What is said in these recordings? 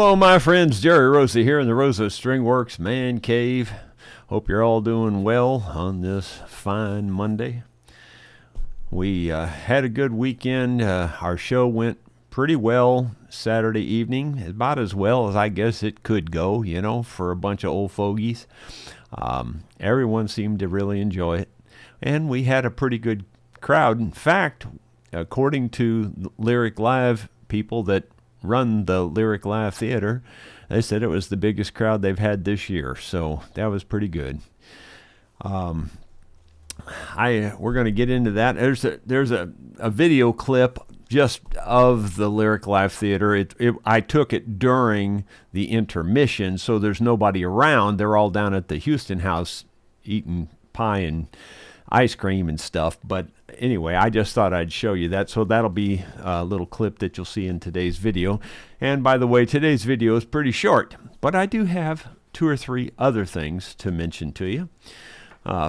Hello, my friends. Jerry Rosa here in the Rosa Stringworks Man Cave. Hope you're all doing well on this fine Monday. We had a good weekend. Our show went pretty well Saturday evening, about as well as I guess it could go, you know, for a bunch of old fogies. Everyone seemed to really enjoy it, and we had a pretty good crowd. In fact, according to Lyric Live people that run the Lyric Live Theater, they said it was the biggest crowd they've had this year, so that was pretty good. We're going to get into that. There's a video clip just of the Lyric Live Theater. I took it during the intermission, so there's nobody around. They're all down at the Houston house eating pie and ice cream and stuff. But anyway, I just thought I'd show you that. So that'll be a little clip that you'll see in today's video. And by the way, today's video is pretty short, but I do have 2 or 3 other things to mention to you.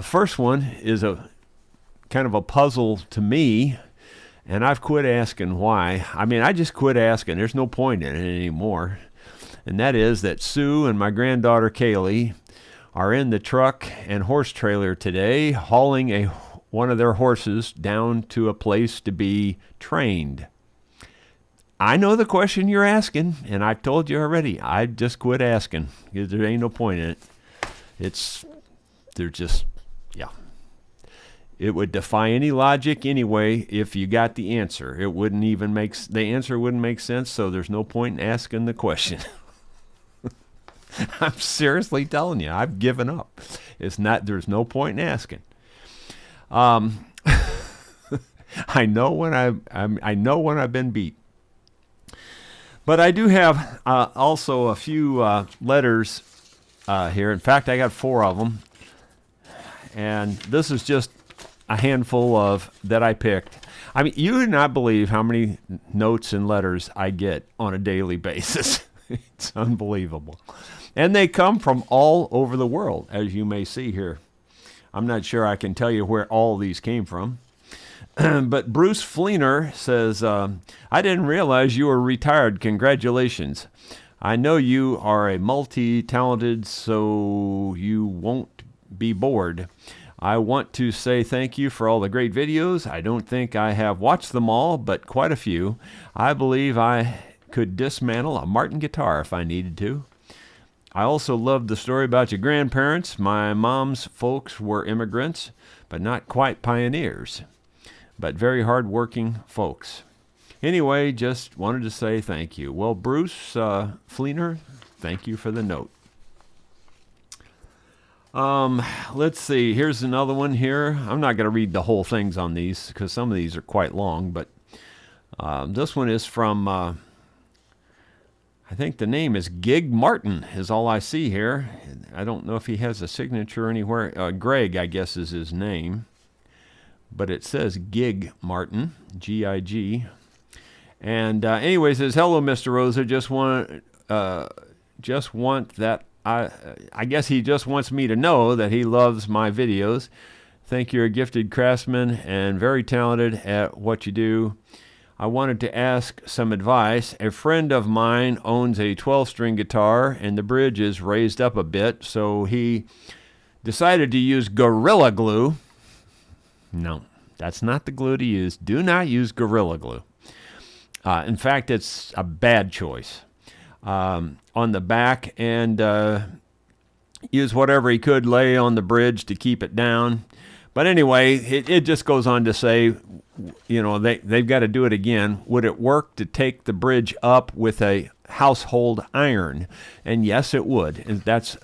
First one is a kind of a puzzle to me, and I've quit asking why. I mean, I just quit asking. There's no point in it anymore. And that is that Sue and my granddaughter Kaylee are in the truck and horse trailer today, hauling one of their horses down to a place to be trained. I know the question you're asking, and I've told you already. I just quit asking because there ain't no point in it. It would defy any logic anyway if you got the answer. The answer wouldn't make sense, so there's no point in asking the question. I'm seriously telling you, I've given up. There's no point in asking. I know when I've been beat. But I do have also a few letters here. In fact, I got 4 of them. And this is just a handful of that I picked. I mean, you would not believe how many notes and letters I get on a daily basis. It's unbelievable. And they come from all over the world, as you may see here. I'm not sure I can tell you where all these came from. But Bruce Fleener says, I didn't realize you were retired. Congratulations. I know you are a multi-talented, so you won't be bored. I want to say thank you for all the great videos. I don't think I have watched them all, but quite a few. I believe I could dismantle a Martin guitar if I needed to. I also loved the story about your grandparents. My mom's folks were immigrants, but not quite pioneers, but very hard-working folks. Anyway, just wanted to say thank you. Well, Bruce Fleener, thank you for the note. Let's see. Here's another one here. I'm not going to read the whole things on these because some of these are quite long, but this one is from, I think the name is Gig Martin is all I see here. I don't know if he has a signature anywhere. Greg, I guess, is his name. But it says Gig Martin, G-I-G. And anyway, it says, hello, Mr. Rosa. Just want that. I guess he just wants me to know that he loves my videos. Think you're a gifted craftsman and very talented at what you do. I wanted to ask some advice. A friend of mine owns a 12-string guitar, and the bridge is raised up a bit, so he decided to use Gorilla Glue. No, that's not the glue to use. Do not use Gorilla Glue. In fact, it's a bad choice. On the back, and use whatever he could lay on the bridge to keep it down. But anyway, it just goes on to say, you know, they've got to do it again. Would it work to take the bridge up with a household iron? And yes, it would. And that's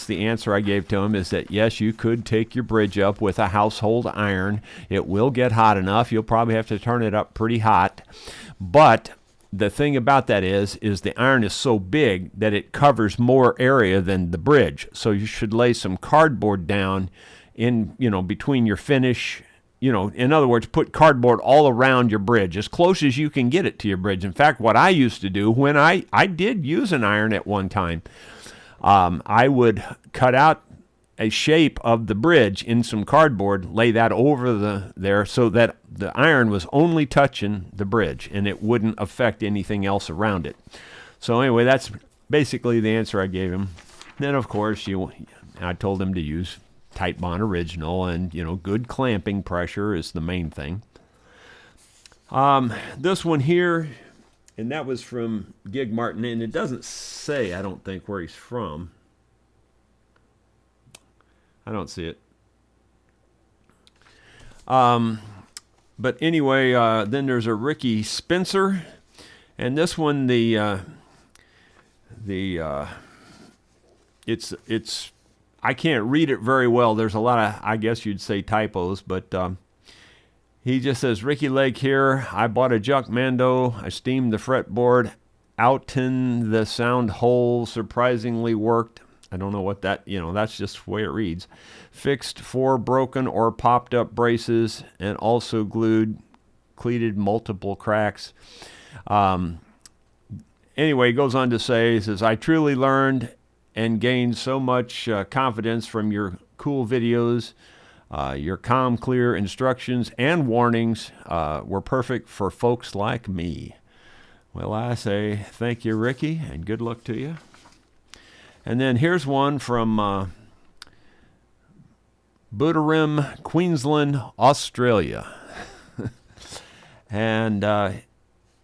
the answer I gave to him, is that yes, you could take your bridge up with a household iron. It will get hot enough. You'll probably have to turn it up pretty hot. But the thing about that is the iron is so big that it covers more area than the bridge. So you should lay some cardboard down in, you know, between your finish. You know, in other words, put cardboard all around your bridge, as close as you can get it to your bridge. In fact, what I used to do when I did use an iron at one time, I would cut out a shape of the bridge in some cardboard, lay that over there so that the iron was only touching the bridge and it wouldn't affect anything else around it. So anyway, that's basically the answer I gave him. Then, of course, I told him to use Titebond Original, and, good clamping pressure is the main thing. This one here, and that was from Gig Martin, and it doesn't say, I don't think, where he's from. I don't see it. But anyway, then there's a Ricky Spencer, and this one, it's I can't read it very well. There's a lot of, I guess you'd say, typos, but he just says, Ricky Lake here. I bought a junk Mando. I steamed the fretboard out in the sound hole. Surprisingly worked. I don't know what that, that's just the way it reads. Fixed 4 broken or popped up braces and also cleated multiple cracks. Anyway, he goes on to say, he says, I truly learned and gained so much confidence from your cool videos. Your calm, clear instructions and warnings were perfect for folks like me. Well, I say thank you, Ricky, and good luck to you. And then here's one from Booterem, Queensland, Australia. And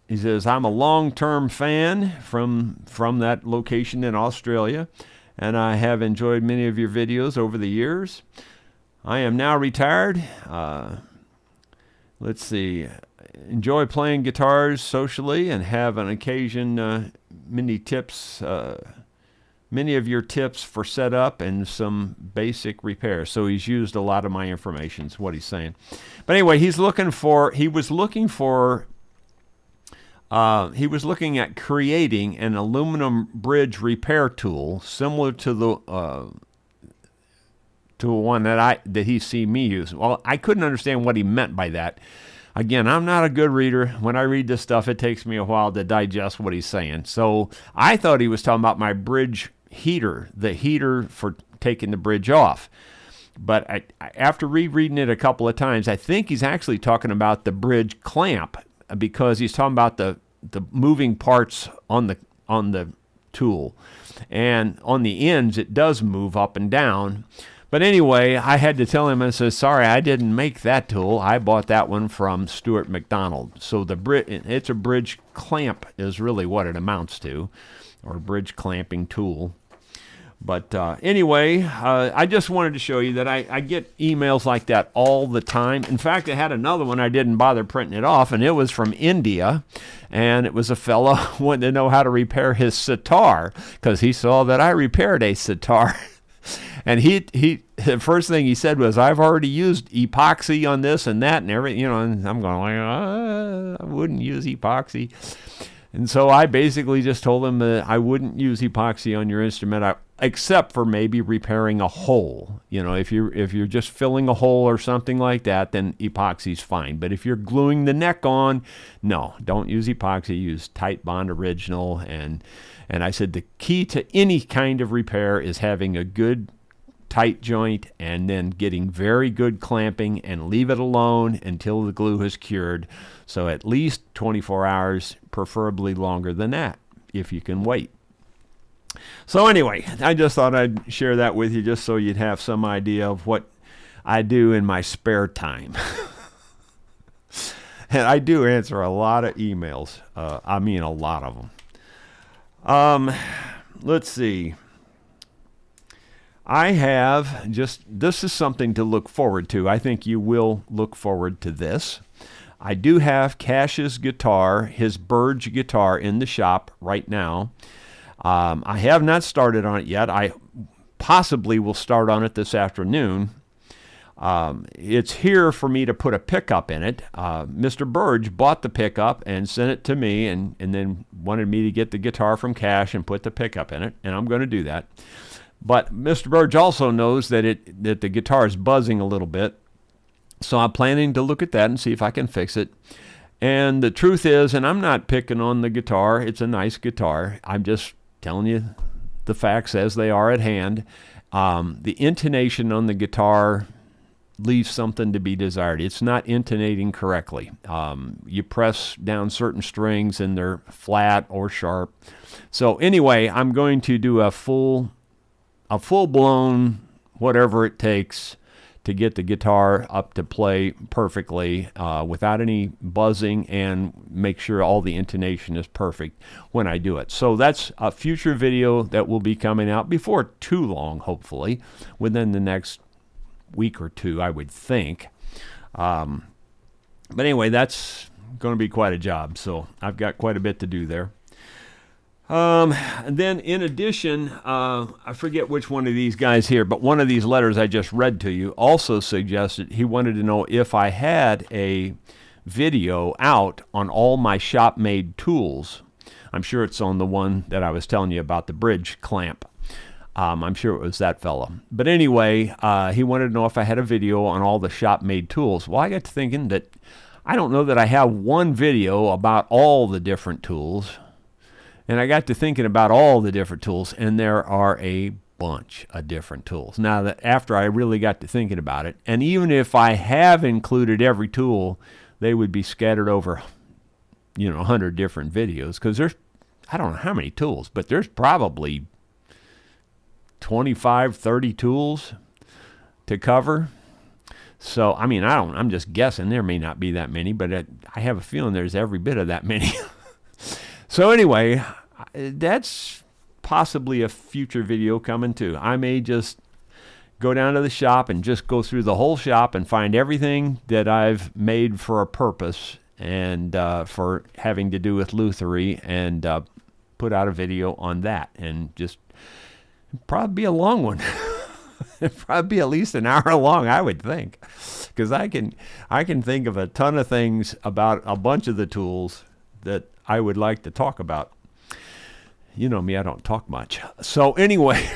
he says, I'm a long-term fan from that location in Australia, and I have enjoyed many of your videos over the years. I am now retired. Let's see. Enjoy playing guitars socially and have on occasion many of your tips for setup and some basic repairs. So he's used a lot of my information is what he's saying. But anyway, he was looking at creating an aluminum bridge repair tool similar to the one that he's seen me use. Well, I couldn't understand what he meant by that. Again, I'm not a good reader. When I read this stuff, it takes me a while to digest what he's saying. So I thought he was talking about my bridge heater, the heater for taking the bridge off. But after rereading it a couple of times, I think he's actually talking about the bridge clamp, because he's talking about the moving parts on the tool. And on the ends, it does move up and down. But anyway, I had to tell him, I said, sorry, I didn't make that tool. I bought that one from Stuart McDonald. So it's a bridge clamp is really what it amounts to, or a bridge clamping tool. But anyway, I just wanted to show you that I get emails like that all the time. In fact, I had another one. I didn't bother printing it off, and it was from India. And it was a fellow wanting to know how to repair his sitar, because he saw that I repaired a sitar. And the first thing he said was, I've already used epoxy on this and that and everything, and I'm going like, I wouldn't use epoxy. And so I basically just told him that I wouldn't use epoxy on your instrument, except for maybe repairing a hole. If you're just filling a hole or something like that, then epoxy's fine. But if you're gluing the neck on, no, don't use epoxy. Use Titebond Original. And I said the key to any kind of repair is having a good tight joint and then getting very good clamping, and leave it alone until the glue has cured. So at least 24 hours, preferably longer than that, if you can wait. So anyway, I just thought I'd share that with you just so you'd have some idea of what I do in my spare time. And I do answer a lot of emails. A lot of them. Let's see. I have this is something to look forward to. I think you will look forward to this. I do have Cash's guitar, his Burge guitar, in the shop right now. I have not started on it yet. I possibly will start on it this afternoon. It's here for me to put a pickup in it. Mr. Burge bought the pickup and sent it to me, and then wanted me to get the guitar from Cash and put the pickup in it, and I'm going to do that. But Mr. Burge also knows that the guitar is buzzing a little bit, so I'm planning to look at that and see if I can fix it. And the truth is, and I'm not picking on the guitar, it's a nice guitar. I'm just telling you the facts as they are at hand. The intonation on the guitar leaves something to be desired. It's not intonating correctly. You press down certain strings and they're flat or sharp. So anyway, I'm going to do a full-blown whatever it takes to get the guitar up to play perfectly without any buzzing, and make sure all the intonation is perfect when I do it. So that's a future video that will be coming out before too long, hopefully, within the next week or two, I would think. But anyway, that's going to be quite a job, so I've got quite a bit to do there. And then in addition, I forget which one of these guys here, but one of these letters I just read to you also suggested he wanted to know if I had a video out on all my shop-made tools. I'm sure it's on the one that I was telling you about, the bridge clamp. I'm sure it was that fellow. But anyway, he wanted to know if I had a video on all the shop-made tools. Well, I got to thinking that I don't know that I have one video about all the different tools. And I got to thinking about all the different tools, and there are a bunch of different tools. Now, that after I really got to thinking about it, and even if I have included every tool, they would be scattered over, 100 different videos, because there's, I don't know how many tools, but there's probably 25, 30 tools to cover. So, I mean, I'm just guessing. There may not be that many, but I have a feeling there's every bit of that many. So anyway, that's possibly a future video coming too. I may just go down to the shop and just go through the whole shop and find everything that I've made for a purpose and for having to do with lutherie, and put out a video on that. And just probably be a long one. It'd probably be at least an hour long, I would think, because I can think of a ton of things about a bunch of the tools that I would like to talk about. You know me, I don't talk much. So anyway,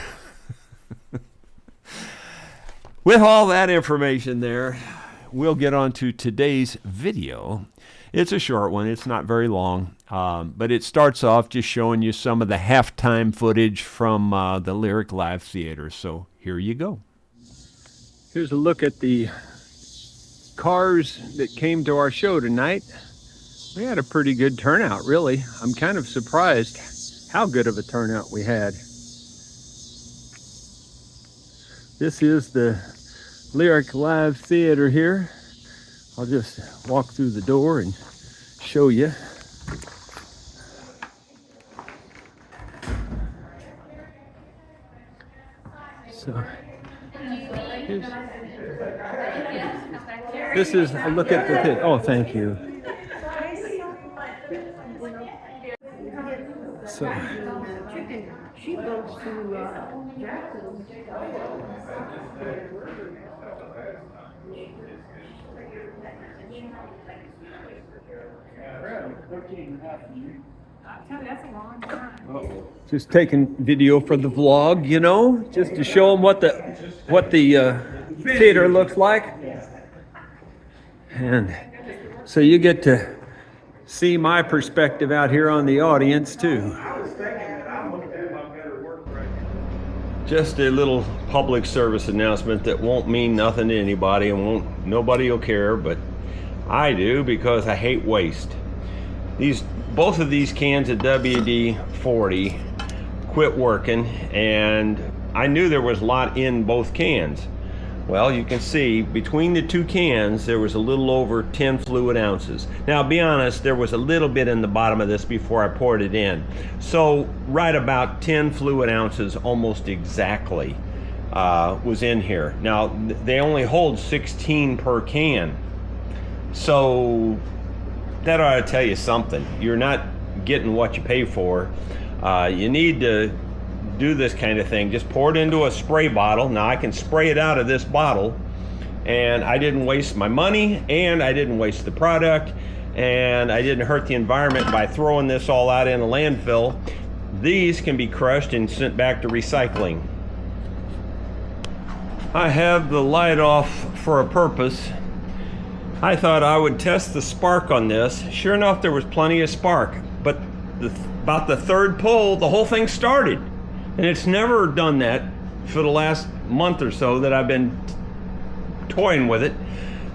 with all that information there, we'll get on to today's video. It's a short one. It's not very long, but it starts off just showing you some of the halftime footage from the Lyric Live Theater. So here you go. Here's a look at the cars that came to our show tonight. We had a pretty good turnout, really. I'm kind of surprised how good of a turnout we had. This is the Lyric Live Theater here. I'll just walk through the door and show you. So, this is a look at the thing. Oh, thank you. So, she goes to Jackson. Just taking video for the vlog, just to show them what the theater looks like, and so you get to see my perspective out here on the audience too. Just a little public service announcement that won't mean nothing to anybody, and nobody will care, but I do, because I hate waste. Both of these cans of WD-40 quit working, and I knew there was a lot in both cans. Well, you can see between the two cans there was a little over 10 fluid ounces. Now, be honest, there was a little bit in the bottom of this before I poured it in. So right about 10 fluid ounces almost exactly was in here. Now, they only hold 16 per can. So that ought to tell you something. You're not getting what you pay for. You need to do this kind of thing. Just pour it into a spray bottle. Now I can spray it out of this bottle, and I didn't waste my money, and I didn't waste the product, and I didn't hurt the environment by throwing this all out in a landfill. These can be crushed and sent back to recycling. I have the light off for a purpose. I thought I would test the spark on this. Sure enough, there was plenty of spark, but about the third pull, the whole thing started. And it's never done that for the last month or so that I've been toying with it.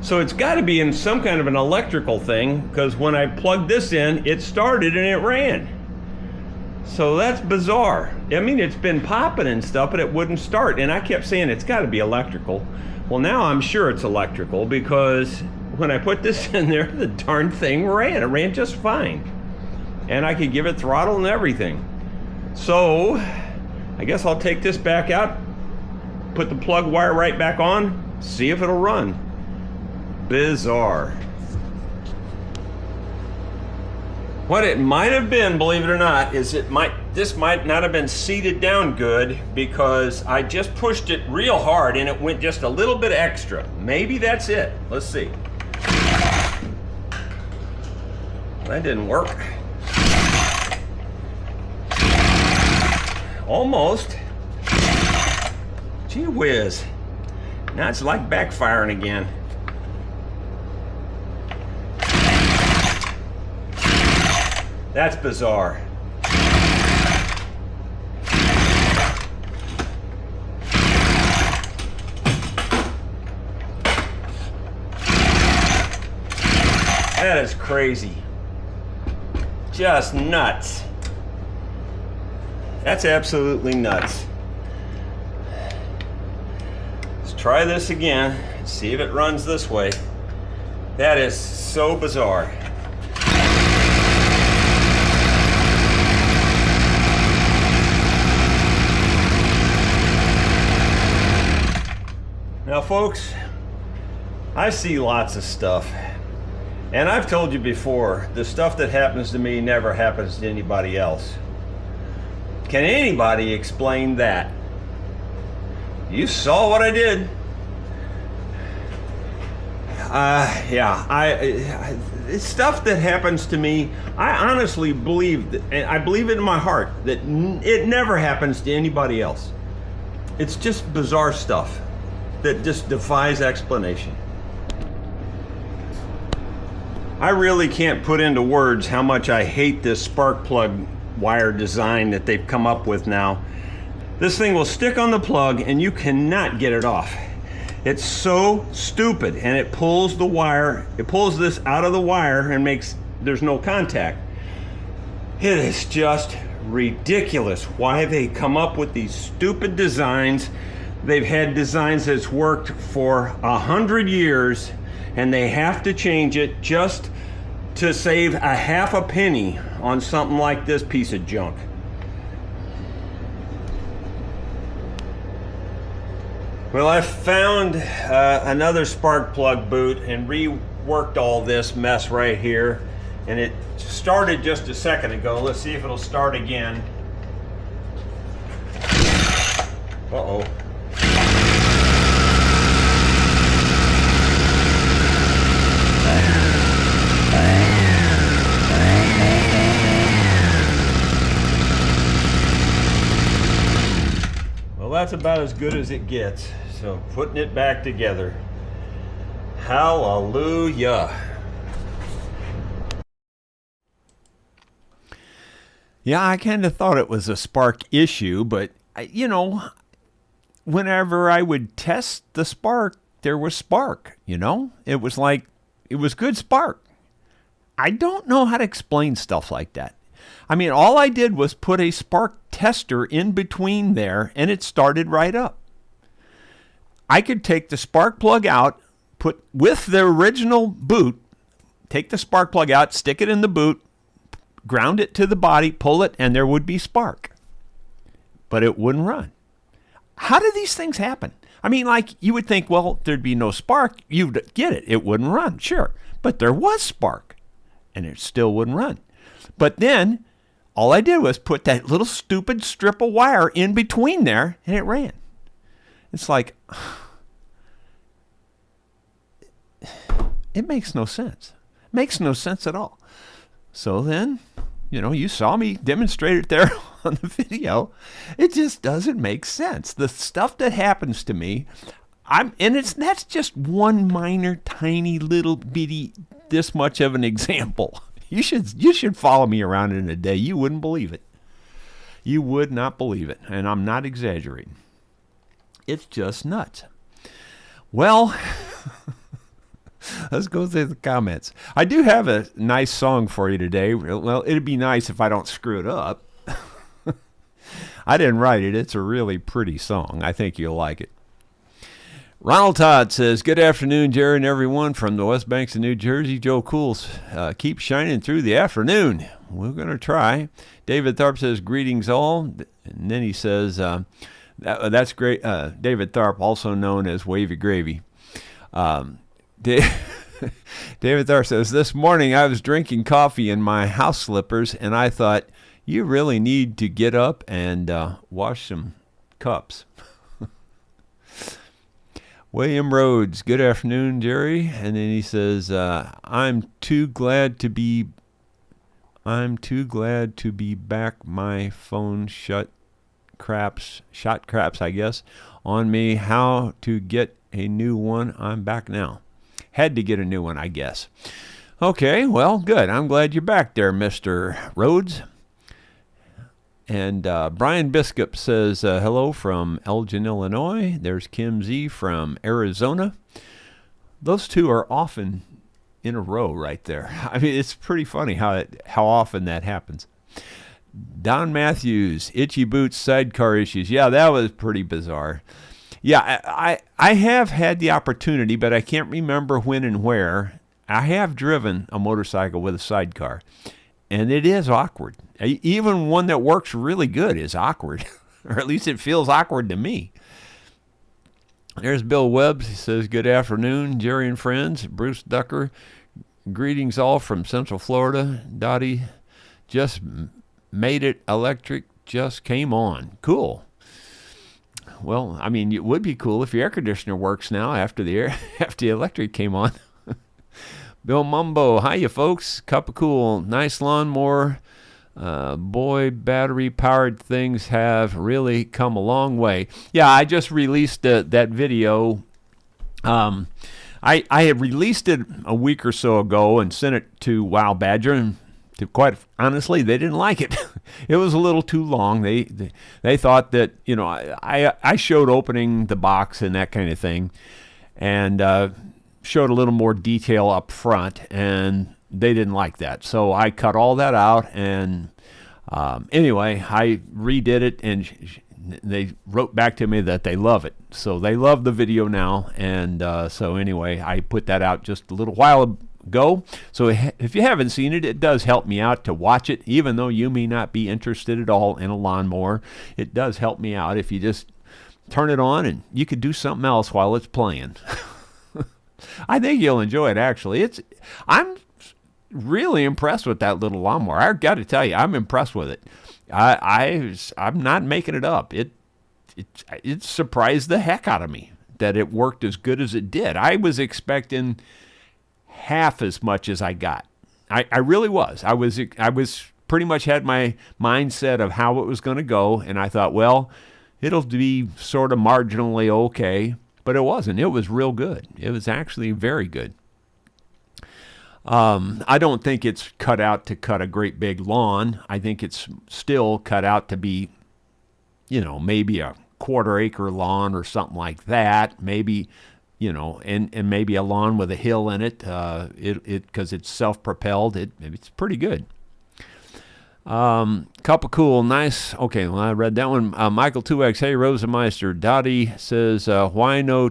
So it's got to be in some kind of an electrical thing, because when I plugged this in, it started and it ran. So that's bizarre. I mean, it's been popping and stuff, but it wouldn't start. And I kept saying it's got to be electrical. Well, now I'm sure it's electrical, because when I put this in there, the darn thing ran. It ran just fine. And I could give it throttle and everything. So I guess I'll take this back out, put the plug wire right back on, see if it'll run. Bizarre. What it might have been, believe it or not, is this might not have been seated down good, because I just pushed it real hard and it went just a little bit extra. Maybe that's it. Let's see. That didn't work. Almost. Gee whiz. Now it's like backfiring again. That's bizarre. That is crazy. Just nuts. That's absolutely nuts. Let's try this again. See if it runs this way. That is so bizarre. Now folks, I see lots of stuff, and I've told you before, the stuff that happens to me never happens to anybody else. Can anybody explain that? You saw what I did. It's stuff that happens to me, I honestly believe, and I believe it in my heart, that it never happens to anybody else. It's just bizarre stuff that just defies explanation. I really can't put into words how much I hate this spark plug wire design that they've come up with now. This thing will stick on the plug and you cannot get it off. It's so stupid, and it pulls the wire, it pulls this out of the wire and there's no contact. It is just ridiculous why they come up with these stupid designs. They've had designs that's worked for 100 years, and they have to change it just to save a half a penny on something like this piece of junk. Well, I found another spark plug boot and reworked all this mess right here, and it started just a second ago. Let's see if it'll start again. Uh-oh. Well, that's about as good as it gets. So putting it back together. Hallelujah. Yeah, I kind of thought it was a spark issue, but you know, whenever I would test the spark, there was spark, you know? It was like, it was good spark. I don't know how to explain stuff like that. I mean, all I did was put a spark tester in between there, and it started right up. I could take the spark plug out, put with the original boot, take the spark plug out, stick it in the boot, ground it to the body, pull it, and there would be spark. But it wouldn't run. How do these things happen? I mean, like, you would think, well, there'd be no spark. You'd get it. It wouldn't run, sure. But there was spark, and it still wouldn't run. But then, all I did was put that little stupid strip of wire in between there, and it ran. It's like, it makes no sense. It makes no sense at all. So then, you know, you saw me demonstrate it there on the video. It just doesn't make sense. The stuff that happens to me, that's just one minor, tiny, little bitty, this much of an example. You should follow me around in a day. You wouldn't believe it. You would not believe it. And I'm not exaggerating. It's just nuts. Well, Let's go through the comments. I do have a nice song for you today. Well, it'd be nice if I don't screw it up. I didn't write it. It's a really pretty song. I think you'll like it. Ronald Todd says, good afternoon, Jerry and everyone from the West Banks of New Jersey. Joe Cools, keep shining through the afternoon. We're going to try. David Tharp says, greetings all. And then he says, that's great. David Tharp, also known as Wavy Gravy. David Tharp says, this morning I was drinking coffee in my house slippers, and I thought, you really need to get up and wash some cups. William Rhodes, good afternoon, Jerry. And then he says, I'm too glad to be back. My phone shot craps, I guess, on me. How to get a new one? I'm back now. Had to get a new one, I guess. Okay, well, good. I'm glad you're back there, Mr. Rhodes. And Brian Biscup says, hello from Elgin, Illinois. There's Kim Z from Arizona. Those two are often in a row right there. I mean, it's pretty funny how often that happens. Don Matthews, Itchy Boots sidecar issues. Yeah, that was pretty bizarre. Yeah, I have had the opportunity, but I can't remember when and where. I have driven a motorcycle with a sidecar, and it is awkward. Even one that works really good is awkward, or at least it feels awkward to me. There's Bill Webbs. He says, good afternoon, Jerry and friends. Bruce Ducker, greetings all from Central Florida. Dottie, just made it electric, just came on. Cool. Well, I mean, it would be cool if your air conditioner works now after the electric came on. Bill Mumbo, hiya folks. Cup of cool, nice lawnmower. Boy, battery-powered things have really come a long way. Yeah, I just released that video. I had released it a week or so ago and sent it to Wow Badger, and quite honestly, they didn't like it. It was a little too long. They thought that, I showed opening the box and that kind of thing, and showed a little more detail up front, and they didn't like that. So I cut all that out, and anyway, I redid it, and they wrote back to me that they love it. So they love the video now, and so anyway, I put that out just a little while ago. So if you haven't seen it, it does help me out to watch it, even though you may not be interested at all in a lawnmower. It does help me out if you just turn it on, and you could do something else while it's playing. I think you'll enjoy it, actually. I'm really impressed with that little lawnmower. I've got to tell you, I'm impressed with it. I'm not making it up. It surprised the heck out of me that it worked as good as it did. I was expecting half as much as I got. I really was. I was pretty much had my mindset of how it was going to go, and I thought, well, it'll be sort of marginally okay. But it wasn't. It was real good. It was actually very good. I don't think it's cut out to cut a great big lawn. I think it's still cut out to be, maybe a quarter-acre lawn or something like that. Maybe, and maybe a lawn with a hill in it. Because it's self-propelled. It's pretty good. Cup of cool, nice. Okay, well, I read that one. Michael 2X, hey, Rosemeister. Dottie says, why no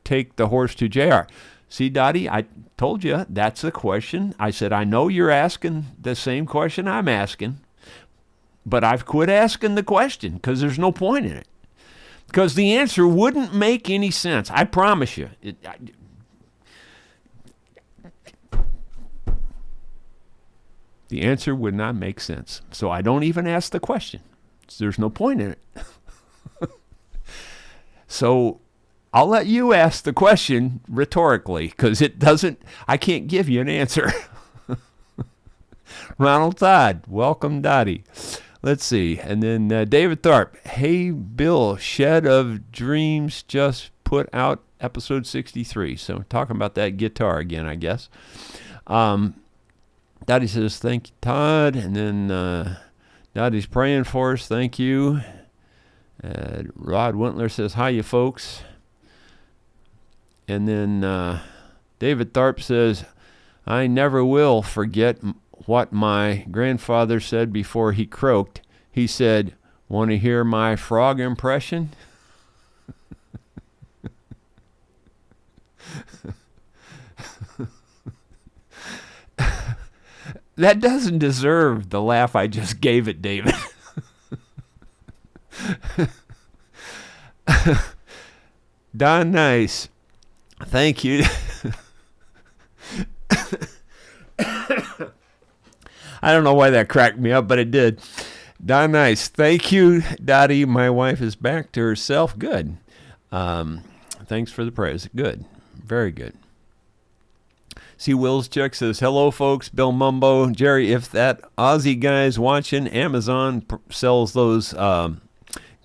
take the horse to JR? See, Dottie, I told you that's the question. I said, I know you're asking the same question I'm asking, but I've quit asking the question because there's no point in it. Because the answer wouldn't make any sense. I promise you. The answer would not make sense. So I don't even ask the question. There's no point in it. So I'll let you ask the question rhetorically, because I can't give you an answer. Ronald Todd, welcome, Dottie. Let's see. And then David Tharp, hey, Bill, Shed of Dreams just put out episode 63. So talking about that guitar again, I guess. Dottie says, thank you, Todd. And then Dottie's praying for us. Thank you. Rod Wintler says, hi, you folks. And then David Tharp says, I never will forget what my grandfather said before he croaked. He said, want to hear my frog impression? That doesn't deserve the laugh I just gave it, David. Don Nice, thank you. I don't know why that cracked me up, but it did. Don Nice, thank you, Dottie. My wife is back to herself. Good. Thanks for the praise. Good. Very good. See, Will's Check says, hello, folks. Bill Mumbo. Jerry, if that Aussie guy's watching, Amazon sells those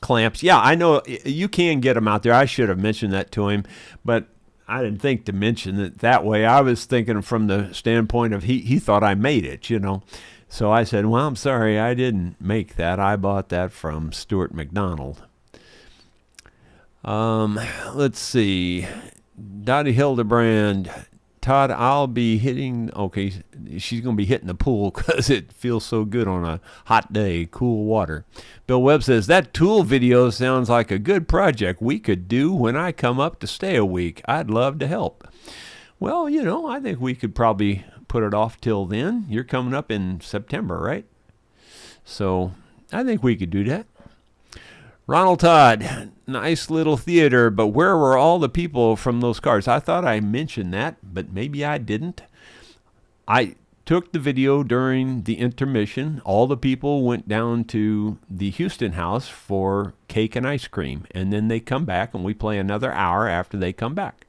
clamps. Yeah, I know you can get them out there. I should have mentioned that to him, but I didn't think to mention it that way. I was thinking from the standpoint of he thought I made it, you know. So I said, well, I'm sorry, I didn't make that. I bought that from Stuart McDonald. Let's see. Dottie Hildebrand. Todd, I'll be hitting, okay, she's going to be hitting the pool because it feels so good on a hot day, cool water. Bill Webb says, that tool video sounds like a good project we could do when I come up to stay a week. I'd love to help. Well, you know, I think we could probably put it off till then. You're coming up in September, right? So I think we could do that. Ronald Todd, nice little theater, but where were all the people from those cars? I thought I mentioned that, but maybe I didn't. I took the video during the intermission. All the people went down to the Houston house for cake and ice cream, and then they come back, and we play another hour after they come back.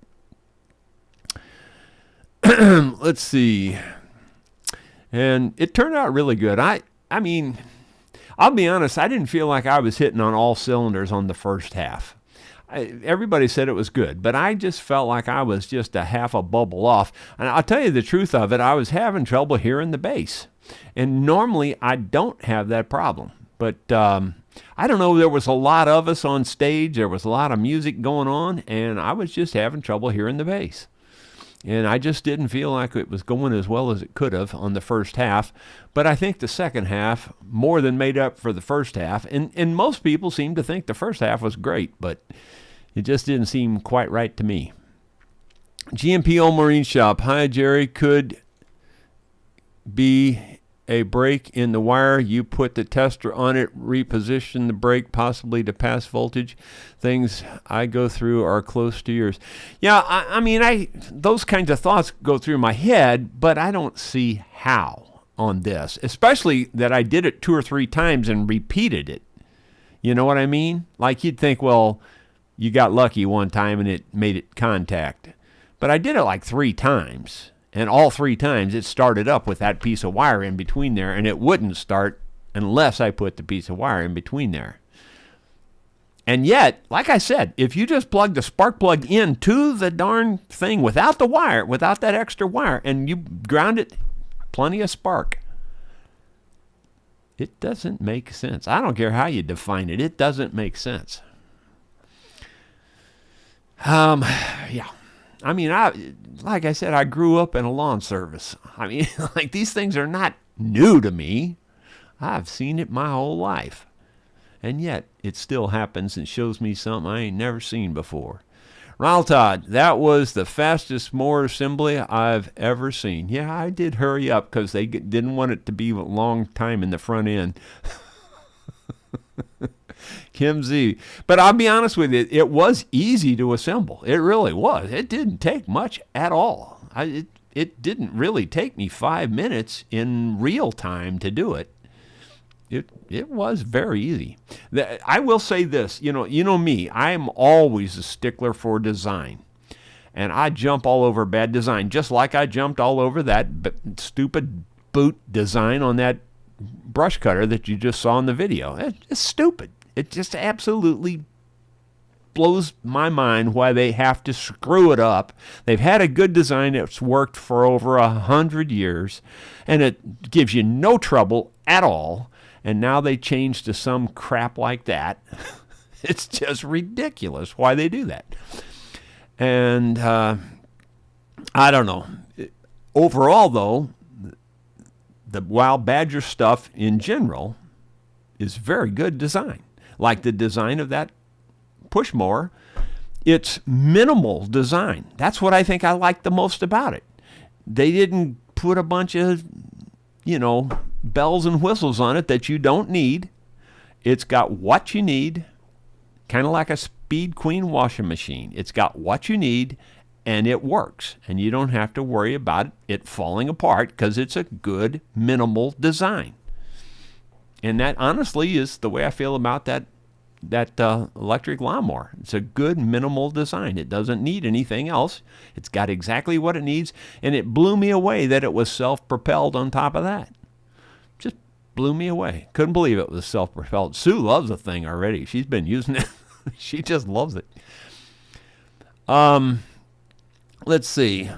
Let's see. And it turned out really good. I mean, I'll be honest, I didn't feel like I was hitting on all cylinders on the first half. Everybody said it was good, but I just felt like I was just a half a bubble off. And I'll tell you the truth of it, I was having trouble hearing the bass. And normally I don't have that problem. But I don't know, there was a lot of us on stage, there was a lot of music going on, and I was just having trouble hearing the bass. And I just didn't feel like it was going as well as it could have on the first half. But I think the second half more than made up for the first half. And most people seem to think the first half was great, but it just didn't seem quite right to me. GMP Old Marine Shop. Hi, Jerry. Could be a break in the wire. You put the tester on it, reposition the brake possibly to pass voltage. Things I go through are close to yours. Yeah, I mean, those kinds of thoughts go through my head, but I don't see how on this, especially that I did it 2 or 3 times and repeated it. You know what I mean? Like you'd think, well, you got lucky one time and it made it contact. But I did it like 3 times. And all 3 times it started up with that piece of wire in between there, and it wouldn't start unless I put the piece of wire in between there. And yet, like I said, if you just plug the spark plug into the darn thing without the wire, without that extra wire, and you ground it, plenty of spark. It doesn't make sense. I don't care how you define it. It doesn't make sense. Yeah. I mean, like I said, I grew up in a lawn service. I mean, like these things are not new to me. I've seen it my whole life. And yet, it still happens and shows me something I ain't never seen before. Ronald Todd, that was the fastest mower assembly I've ever seen. Yeah, I did hurry up because they didn't want it to be a long time in the front end. Kim Z. But I'll be honest with you, it was easy to assemble. It really was. It didn't take much at all. It didn't really take me 5 minutes in real time to do it. It was very easy. I will say this, you know me, I am always a stickler for design. And I jump all over bad design, just like I jumped all over that stupid boot design on that brush cutter that you just saw in the video. It's stupid. It just absolutely blows my mind why they have to screw it up. They've had a good design that's worked for over 100 years, and it gives you no trouble at all, and now they change to some crap like that. It's just ridiculous why they do that. And I don't know. Overall, though, the Wild Badger stuff in general is very good design. Like the design of that push mower, it's minimal design. That's what I think I like the most about it. They didn't put a bunch of, bells and whistles on it that you don't need. It's got what you need, kind of like a Speed Queen washing machine. It's got what you need, and it works. And you don't have to worry about it falling apart because it's a good minimal design. And that honestly is the way I feel about that electric lawnmower. It's a good minimal design. It doesn't need anything else. It's got exactly what it needs, and it blew me away that it was self-propelled on top of that. Just blew me away. Couldn't believe it was self-propelled. Sue loves the thing already. She's been using it. She just loves it. Let's see.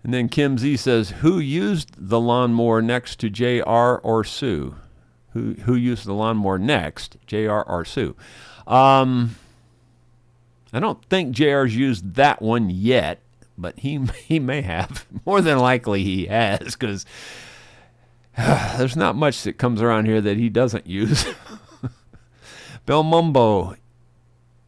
And then Kim Z says, who used the lawnmower next to JR or Sue? Who used the lawnmower next, JR or Sue? I don't think JR's used that one yet, but he may have. More than likely he has, because there's not much that comes around here that he doesn't use. Bill Mumbo,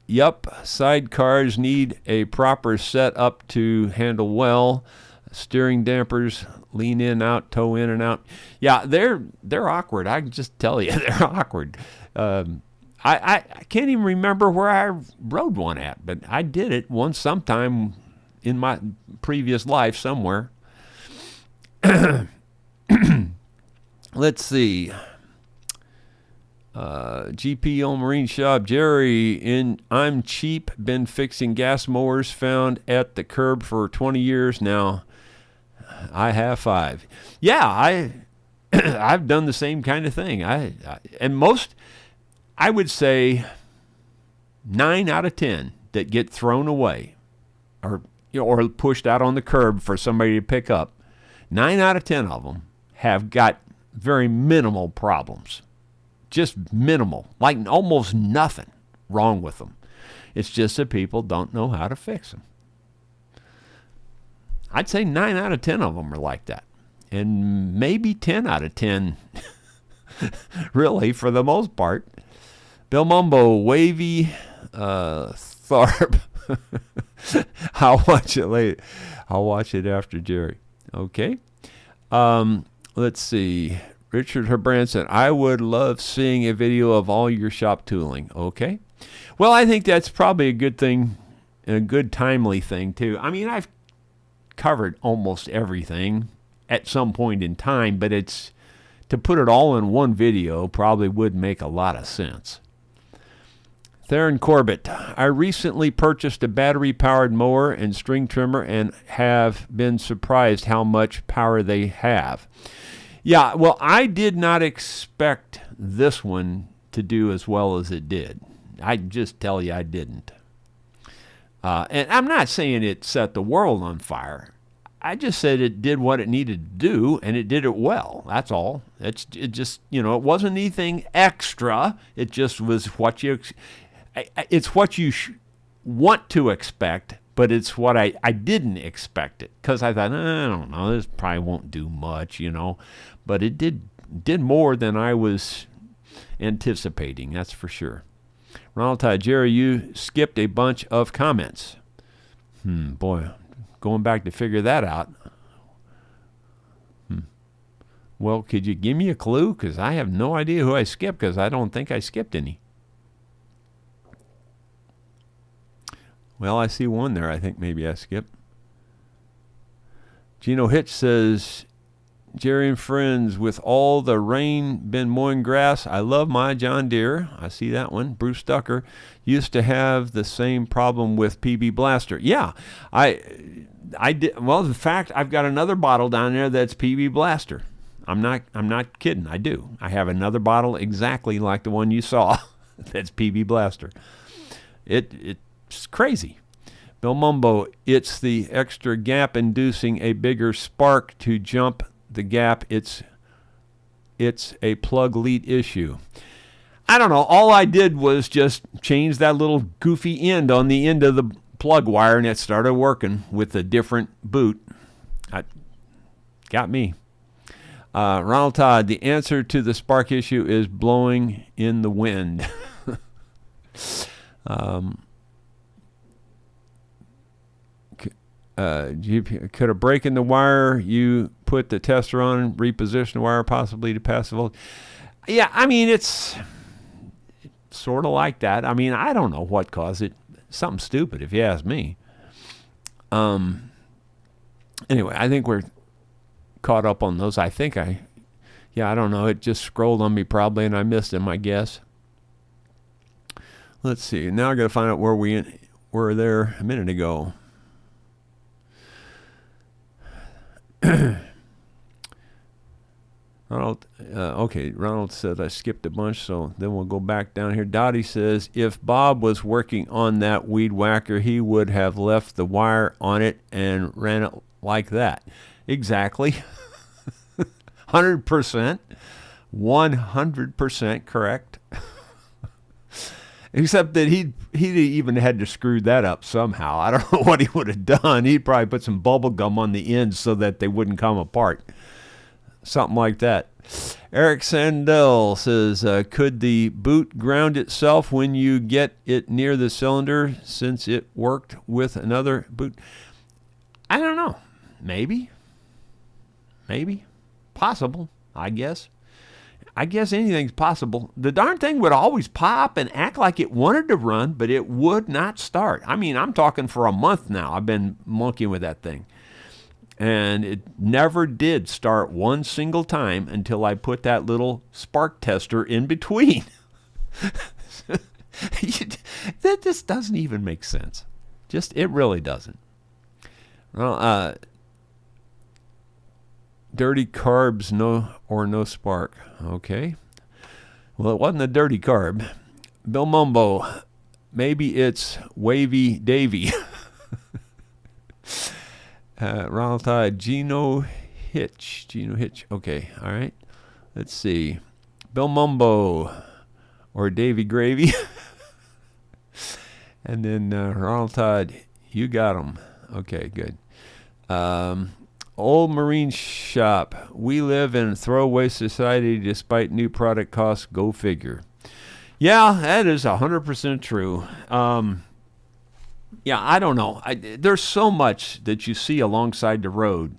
yep, sidecars need a proper setup to handle well. Steering dampers, lean in, out, toe in and out. Yeah, they're awkward. I can just tell you, they're awkward. I can't even remember where I rode one at, but I did it once sometime in my previous life somewhere. Let's see. GPO Marine Shop, Jerry, I'm cheap, been fixing gas mowers found at the curb for 20 years now. I have 5. Yeah, I've done the same kind of thing. And most, I would say 9 out of 10 that get thrown away or pushed out on the curb for somebody to pick up, 9 out of 10 of them have got very minimal problems. Just minimal, like almost nothing wrong with them. It's just that people don't know how to fix them. I'd say 9 out of 10 of them are like that. And maybe 10 out of 10, really, for the most part. Bill Mumbo, Wavy, Tharp. I'll watch it later. I'll watch it after Jerry. Okay. Let's see. Richard Herbranson, I would love seeing a video of all your shop tooling. Okay. Well, I think that's probably a good thing and a good timely thing, too. I mean, I've covered almost everything at some point in time, but to put it all in one video probably would make a lot of sense. Theron Corbett, I recently purchased a battery-powered mower and string trimmer and have been surprised how much power they have. Yeah, well, I did not expect this one to do as well as it did. I just tell you I didn't. And I'm not saying it set the world on fire. I just said it did what it needed to do, and it did it well. That's all. It just, it wasn't anything extra. It just was what it's what you want to expect, but it's what I didn't expect it. Because I thought, I don't know, this probably won't do much, But it did more than I was anticipating, that's for sure. Ronald Tide, Jerry, you skipped a bunch of comments. Boy, going back to figure that out. Well, could you give me a clue? Because I have no idea who I skipped, because I don't think I skipped any. Well, I see one there I think maybe I skipped. Gino Hitch says, Jerry and friends, with all the rain been mowing grass, I love my John Deere. I see that one. Bruce Ducker used to have the same problem with PB Blaster. Yeah, I did. Well, in fact, I've got another bottle down there that's PB Blaster. I'm not kidding. I do. I have another bottle exactly like the one you saw. That's PB Blaster. It's crazy. Bill Mumbo, it's the extra gap inducing a bigger spark to jump the gap. It's a plug lead issue. I don't know. All I did was just change that little goofy end on the end of the plug wire, and it started working with a different boot. Got me. Ronald Todd, the answer to the spark issue is blowing in the wind. Could a break in the wire, you put the tester on, reposition the wire possibly to pass the voltage? Yeah, I mean, it's sort of like that. I mean, I don't know what caused it. Something stupid, if you ask me. Anyway, I think we're caught up on those. I don't know. It just scrolled on me probably, and I missed him, I guess. Let's see. Now I got to find out where we were there a minute ago. Ronald said I skipped a bunch, so then we'll go back down here. Dottie says, if Bob was working on that weed whacker, he would have left the wire on it and ran it like that. Exactly. 100%. 100% correct. Except that he even had to screw that up somehow. I don't know what he would have done. He'd probably put some bubble gum on the ends so that they wouldn't come apart. Something like that. Eric Sandell says, could the boot ground itself when you get it near the cylinder since it worked with another boot? I don't know. Maybe. Possible, I guess. I guess anything's possible. The darn thing would always pop and act like it wanted to run, but it would not start. I mean, I'm talking for a month now. I've been monkeying with that thing. And it never did start one single time until I put that little spark tester in between. That just doesn't even make sense. It really doesn't. Well, dirty carbs, no spark. Okay. Well, it wasn't a dirty carb. Bill Mumbo, maybe it's Wavy Davy. Ronald Todd, Gino Hitch. Okay, all right. Let's see. Bill Mumbo or Davy Gravy. And then Ronald Todd, you got him. Okay, good. Old Marine Shop. We live in a throwaway society despite new product costs. Go figure. Yeah, that is 100% true. Yeah, I don't know. There's so much that you see alongside the road.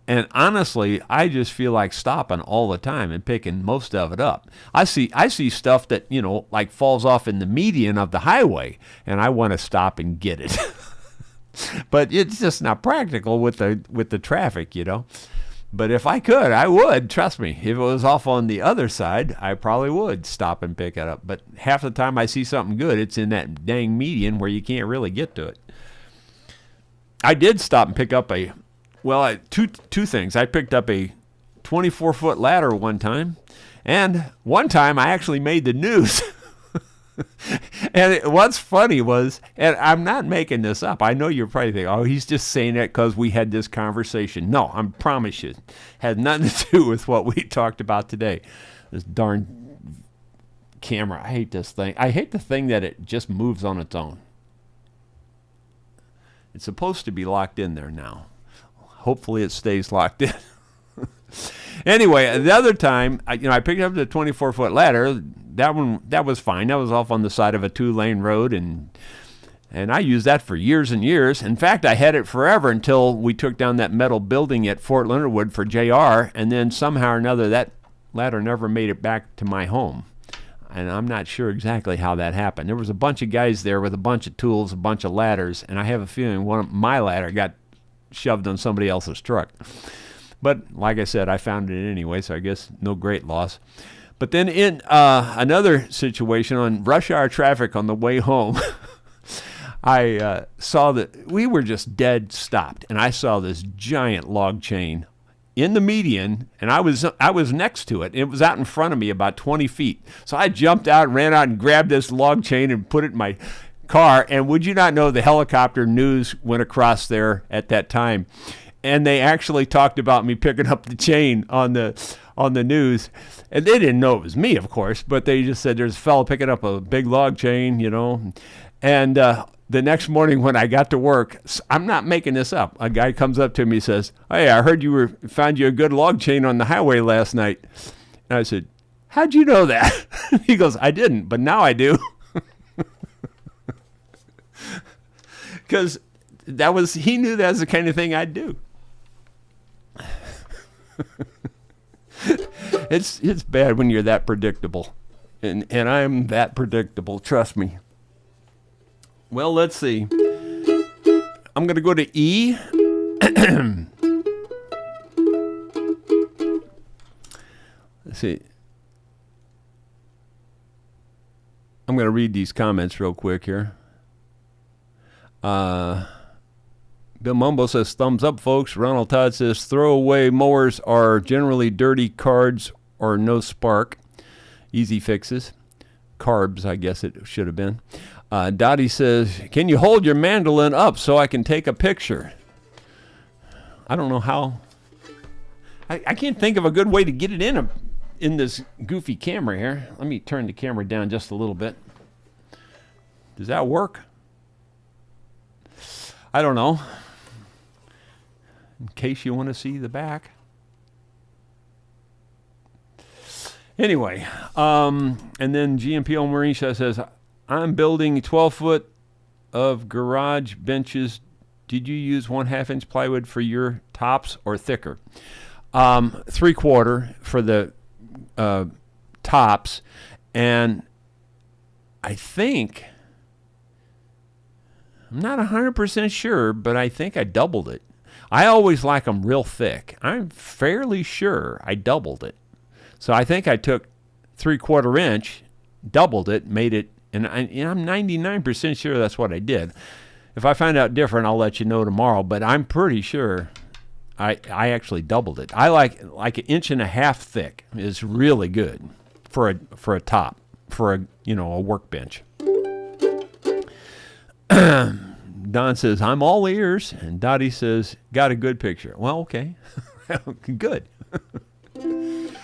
And honestly, I just feel like stopping all the time and picking most of it up. I see stuff that, like falls off in the median of the highway, and I want to stop and get it. But it's just not practical with the traffic, But if I could, I would. Trust me. If it was off on the other side, I probably would stop and pick it up. But half the time I see something good, it's in that dang median where you can't really get to it. I did stop and pick up two things. I picked up a 24-foot ladder one time, and one time I actually made the news. And what's funny was, and I'm not making this up. I know you're probably thinking, oh, he's just saying that because we had this conversation. No, I promise you, it had nothing to do with what we talked about today. This darn camera. I hate this thing. I hate the thing that it just moves on its own. It's supposed to be locked in there now. Hopefully it stays locked in. Anyway, the other time, I picked up the 24-foot ladder. That was fine. That was off on the side of a 2-lane road, and I used that for years and years. In fact, I had it forever until we took down that metal building at Fort Leonard Wood for JR, and then somehow or another that ladder never made it back to my home. And I'm not sure exactly how that happened. There was a bunch of guys there with a bunch of tools, a bunch of ladders, and I have a feeling one of my ladder got shoved on somebody else's truck. But like I said, I found it anyway, so I guess no great loss. But then in another situation on rush hour traffic on the way home, I saw that we were just dead stopped, and I saw this giant log chain in the median, and I was next to it. It was out in front of me about 20 feet. So I jumped out, ran out, and grabbed this log chain and put it in my car. And would you not know, the helicopter news went across there at that time. And they actually talked about me picking up the chain on the news. And they didn't know it was me, of course, but they just said there's a fellow picking up a big log chain, And the next morning when I got to work, I'm not making this up. A guy comes up to me and says, "Hey, I heard you found you a good log chain on the highway last night." And I said, "How'd you know that?" He goes, "I didn't, but now I do." Because he knew that was the kind of thing I'd do. It's bad when you're that predictable. And I'm that predictable, trust me. Well, let's see. I'm going to go to E. Let's see. I'm going to read these comments real quick here. Bill Mumbo says, thumbs up, folks. Ronald Todd says, throwaway mowers are generally dirty cards or no spark. Easy fixes. Carbs, I guess it should have been. Dottie says, can you hold your mandolin up so I can take a picture? I don't know how. I can't think of a good way to get it in this goofy camera here. Let me turn the camera down just a little bit. Does that work? I don't know. In case you want to see the back. Anyway, and then GMPO Marine says, I'm building 12 foot of garage benches. Did you use 1/2 inch plywood for your tops or thicker? 3/4 for the tops. And I think, I'm not 100% sure, but I think I doubled it. I always like them real thick. I'm fairly sure I doubled it. So I think I took 3/4 inch, doubled it, made it, and I'm 99% sure that's what I did. If I find out different, I'll let you know tomorrow, but I'm pretty sure I actually doubled it. I like 1.5 inches thick is really good for a top, for a workbench. Don says, I'm all ears, and Dottie says, got a good picture. Well, okay. Good.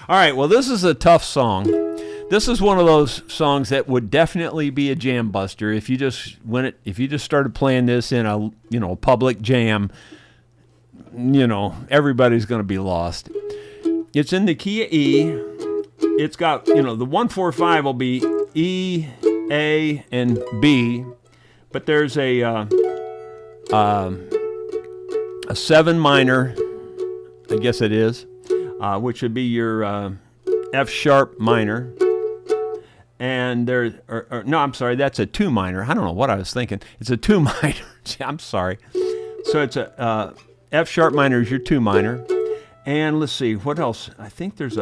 All right, well, this is a tough song. This is one of those songs that would definitely be a jam buster if you just started playing this in a public jam. Everybody's going to be lost. It's in the key of E. It's got, the 1-4-5 will be E, A, and B, but there's a 7 minor, I guess it is, which would be your F sharp minor. And I'm sorry, that's a 2 minor. I don't know what I was thinking. It's a 2 minor. I'm sorry. So it's a F sharp minor is your 2 minor. And let's see, what else? I think there's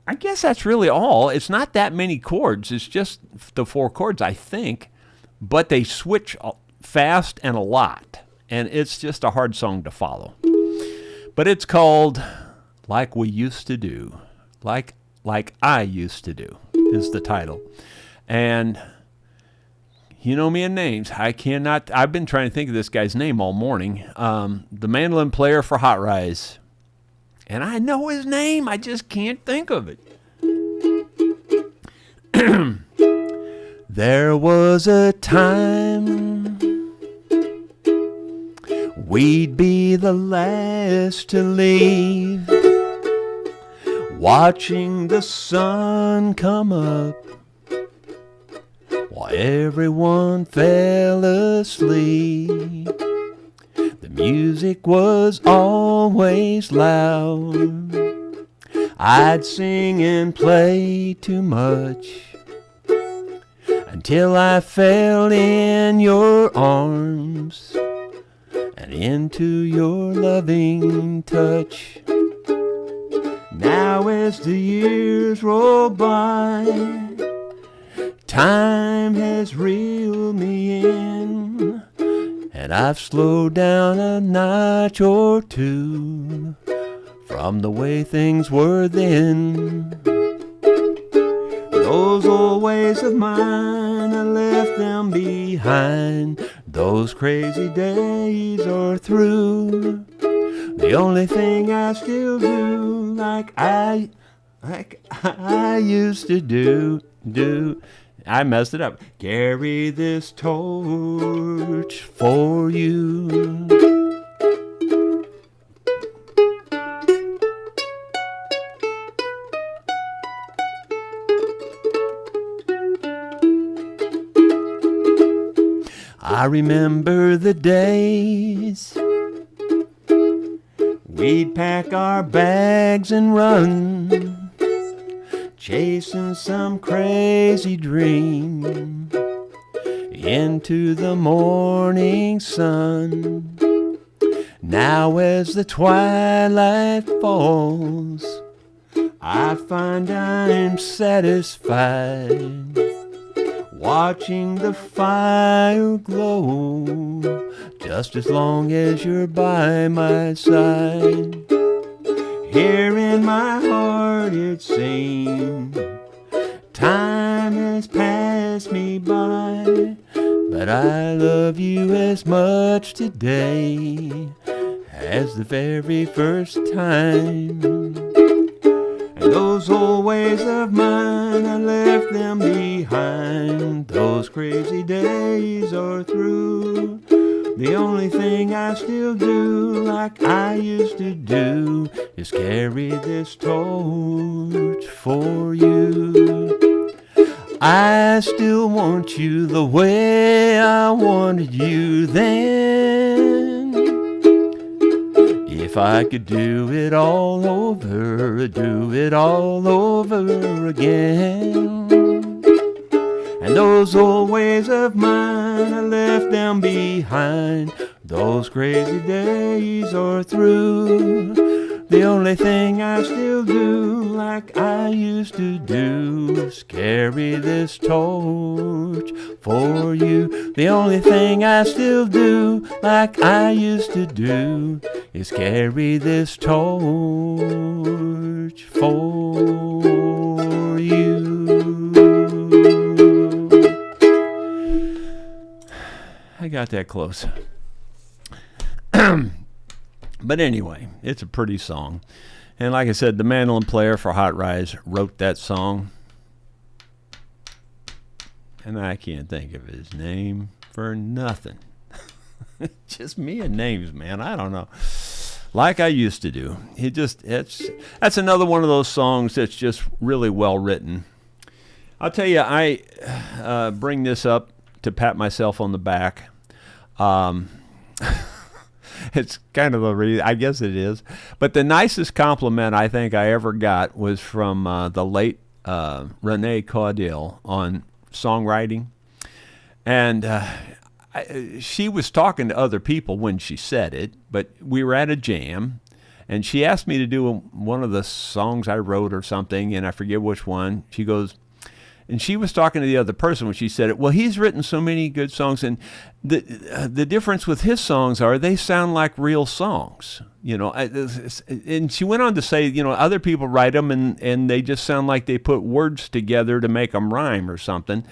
I guess that's really all. It's not that many chords. It's just the 4 chords, I think. But they switch fast and a lot. And it's just a hard song to follow. But it's called Like We Used to Do. Like I Used to Do is the title. And you know me and names. I've been trying to think of this guy's name all morning. The mandolin player for Hot Rise. And I know his name. I just can't think of it. There was a time we'd be the last to leave, watching the sun come up while everyone fell asleep. The music was always loud. I'd sing and play too much until I fell in your arms and into your loving touch. Now as the years roll by, time has reeled me in, and I've slowed down a notch or two from the way things were then. Those old ways of mine, I left them behind. Those crazy days are through. The only thing I still do like I used to do, I messed it up. Carry this torch for you. I remember the days we'd pack our bags and run, chasing some crazy dream into the morning sun. Now as the twilight falls, I find I'm satisfied, watching the fire glow, just as long as you're by my side. Here in my heart it seems time has passed me by, but I love you as much today as the very first time. And those old ways of mine, I left them behind. Those crazy days are through. The only thing I still do like I used to do is carry this torch for you. I still want you the way I wanted you then. If I could do it all over again. And those old ways of mine, I left them behind. Those crazy days are through. The only thing I still do like I used to do is carry this torch for you. The only thing I still do like I used to do is carry this torch for you. I got that close. But anyway, it's a pretty song. And like I said, the mandolin player for Hot Rize wrote that song. And I can't think of his name for nothing. Just me and names, man. I don't know. Like I used to do. That's another one of those songs that's just really well written. I'll tell you, I bring this up to pat myself on the back. It's kind of I guess it is. But the nicest compliment I think I ever got was from the late Renee Caudill on songwriting. And she was talking to other people when she said it, but we were at a jam, and she asked me to do one of the songs I wrote or something, and I forget which one. She goes, and she was talking to the other person when she said it. Well, he's written so many good songs, and the difference with his songs are they sound like real songs, you know. And she went on to say, you know, other people write them and they just sound like they put words together to make them rhyme or something.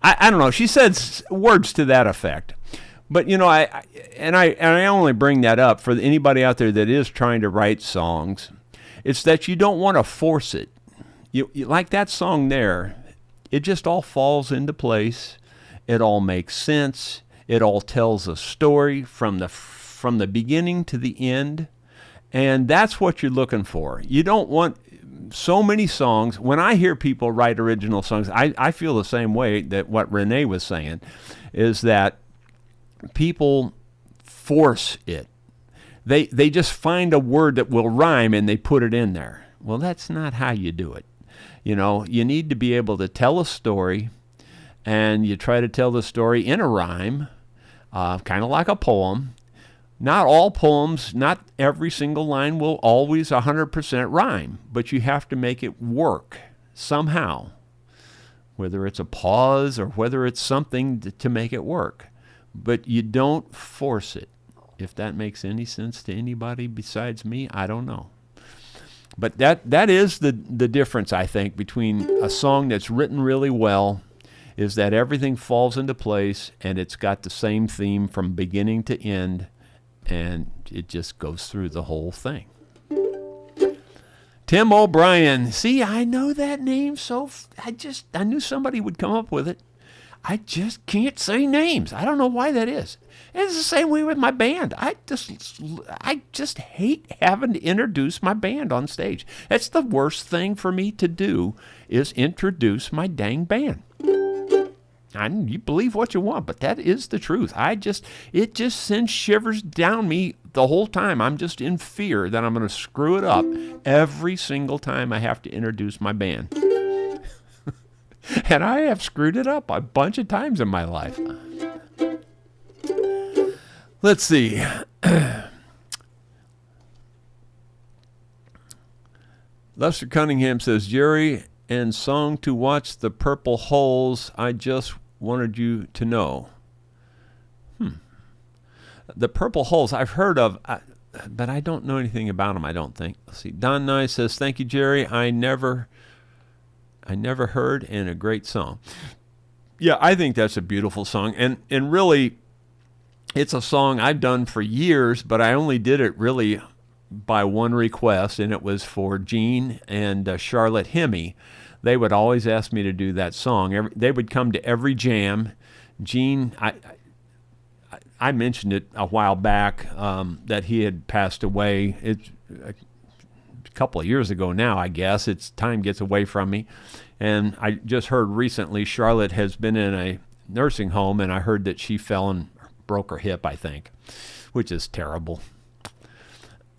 I don't know. She said words to that effect. But you know, I only bring that up for anybody out there that is trying to write songs. It's that you don't want to force it. You like that song there. It just all falls into place. It all makes sense. It all tells a story from the beginning to the end. And that's what you're looking for. You don't want so many songs. When I hear people write original songs, I feel the same way that what Renee was saying, is that people force it. They just find a word that will rhyme and they put it in there. Well, that's not how you do it. You know, you need to be able to tell a story, and you try to tell the story in a rhyme, kind of like a poem. Not all poems, not every single line will always 100% rhyme, but you have to make it work somehow, whether it's a pause or whether it's something to make it work. But you don't force it. If that makes any sense to anybody besides me, I don't know. But that is the difference, I think, between a song that's written really well, is that everything falls into place and it's got the same theme from beginning to end, and it just goes through the whole thing. Tim O'Brien. See, I know that name, so I knew somebody would come up with it. I just can't say names. I don't know why that is. And it's the same way with my band. I just hate having to introduce my band on stage. That's the worst thing for me to do, is introduce my dang band. You believe what you want, but that is the truth. It just sends shivers down me the whole time. I'm just in fear that I'm going to screw it up every single time I have to introduce my band. And I have screwed it up a bunch of times in my life. Let's see. Lester Cunningham says, Jerry, and song to watch the Purple Holes, I just wanted you to know. The Purple Holes, I've heard of, but I don't know anything about them, I don't think. Let's see. Don Nye says, thank you, Jerry. I never heard, and a great song. Yeah, I think that's a beautiful song. And really, it's a song I've done for years, but I only did it really by one request, and it was for Gene and Charlotte Hemme. They would always ask me to do that song. They would come to every jam. Gene, I mentioned it a while back that he had passed away. It's a couple of years ago now, I guess. Time gets away from me. And I just heard recently Charlotte has been in a nursing home, and I heard that she fell and broke her hip, I think, which is terrible.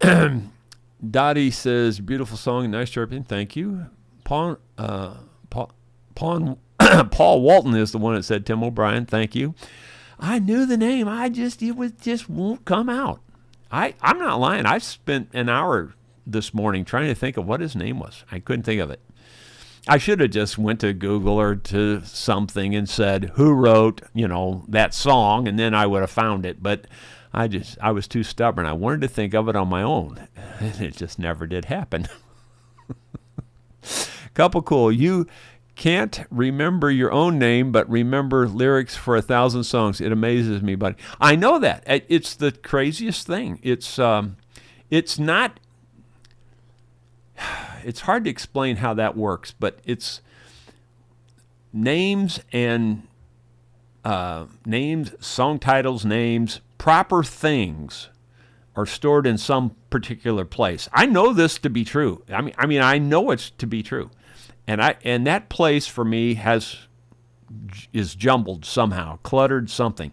Dottie says, beautiful song, nice chirping, thank you. Paul Walton is the one that said Tim O'Brien, thank you. I knew the name, it just won't come out. I'm not lying, I spent an hour this morning trying to think of what his name was. I couldn't think of it. I should have just went to Google or to something and said, who wrote, that song, and then I would have found it. But I was too stubborn. I wanted to think of it on my own, and it just never did happen. Couple cool. You can't remember your own name, but remember lyrics for 1,000 songs. It amazes me, buddy. I know that. It's the craziest thing. It's not... It's hard to explain how that works, but it's names and song titles, names, proper things are stored in some particular place. I know this to be true. I mean, I know it's to be true, and that place for me is jumbled somehow, cluttered something.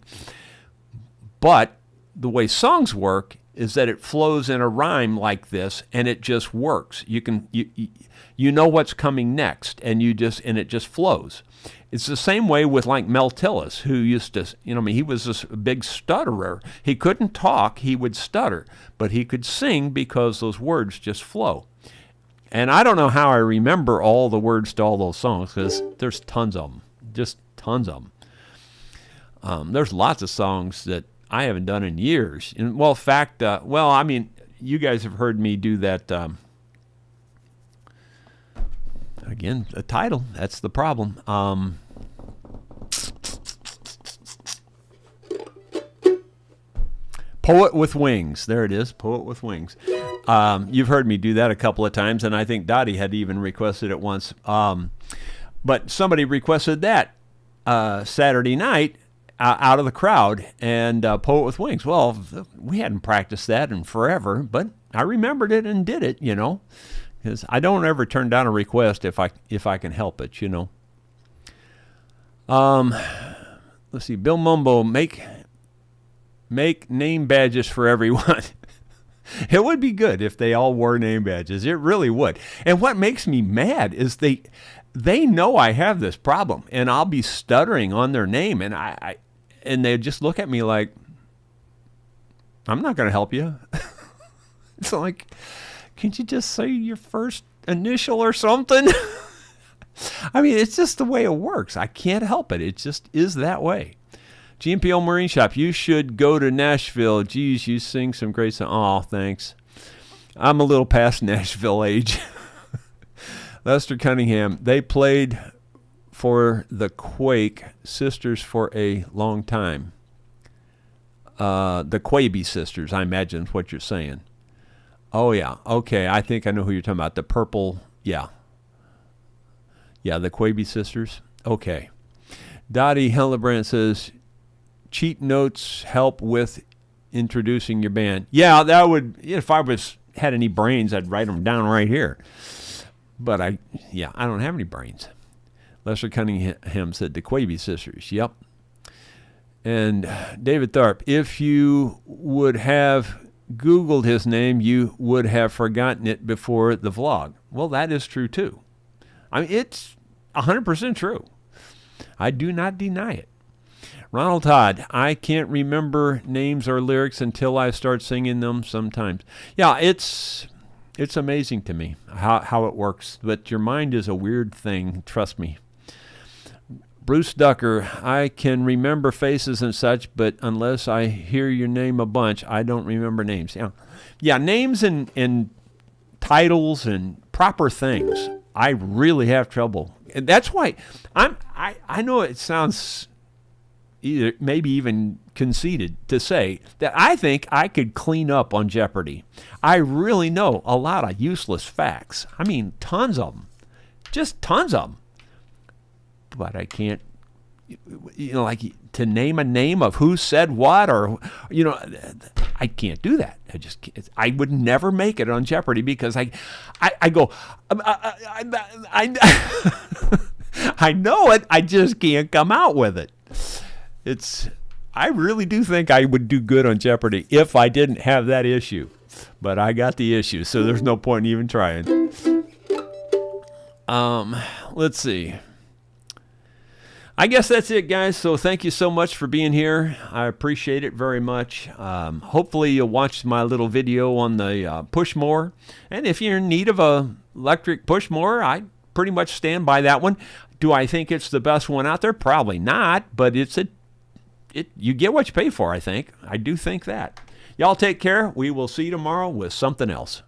But the way songs work is that it flows in a rhyme like this, and it just works. You know what's coming next, and it just flows. It's the same way with like Mel Tillis, who used to, he was this big stutterer. He couldn't talk, he would stutter, but he could sing because those words just flow. And I don't know how I remember all the words to all those songs, because there's tons of them, just tons of them. There's lots of songs that I haven't done in years. And, well, in fact, you guys have heard me do that. Again, a title. That's the problem. Poet with Wings. There it is, Poet with Wings. You've heard me do that a couple of times, and I think Dottie had even requested it once. But somebody requested that Saturday night, out of the crowd, and Poet with Wings. Well, we hadn't practiced that in forever, but I remembered it and did it, because I don't ever turn down a request if I can help it, Let's see, Bill Mumbo, make name badges for everyone. It would be good if they all wore name badges. It really would. And what makes me mad is they know I have this problem, and I'll be stuttering on their name, and they just look at me like, I'm not going to help you. It's like, can't you just say your first initial or something? I mean, it's just the way it works. I can't help it. It just is that way. GMPO Marine Shop, you should go to Nashville. Geez, you sing some great songs. Oh, thanks. I'm a little past Nashville age. Lester Cunningham, they played for the Quake Sisters for a long time. The Quaby Sisters, I imagine is what you're saying. Oh, yeah. Okay, I think I know who you're talking about. The purple, yeah. Yeah, the Quaby sisters. Okay. Dottie Hillebrand says, cheat notes help with introducing your band. Yeah, that would, if I had any brains, I'd write them down right here. But I don't have any brains. Lester Cunningham said the Quaby sisters. Yep. And David Tharp, if you would have Googled his name, you would have forgotten it before the vlog. Well, that is true too. I mean, it's 100% true. I do not deny it. Ronald Todd, I can't remember names or lyrics until I start singing them sometimes. Yeah, it's amazing to me how it works, but your mind is a weird thing, trust me. Bruce Ducker, I can remember faces and such, but unless I hear your name a bunch, I don't remember names. Yeah, names and titles and proper things, I really have trouble. And that's why I know it sounds maybe even conceited to say that I think I could clean up on Jeopardy. I really know a lot of useless facts. I mean, tons of them. Just tons of them. But I can't, like to name a name of who said what, or, I can't do that. I would never make it on Jeopardy because I go, I know it, I just can't come out with it. I really do think I would do good on Jeopardy if I didn't have that issue. But I got the issue, so there's no point in even trying. Let's see. I guess that's it, guys. So thank you so much for being here. I appreciate it very much. Hopefully you'll watch my little video on the push mower. And if you're in need of a electric push mower, I pretty much stand by that one. Do I think it's the best one out there? Probably not, but you get what you pay for, I think. I do think that. Y'all take care. We will see you tomorrow with something else.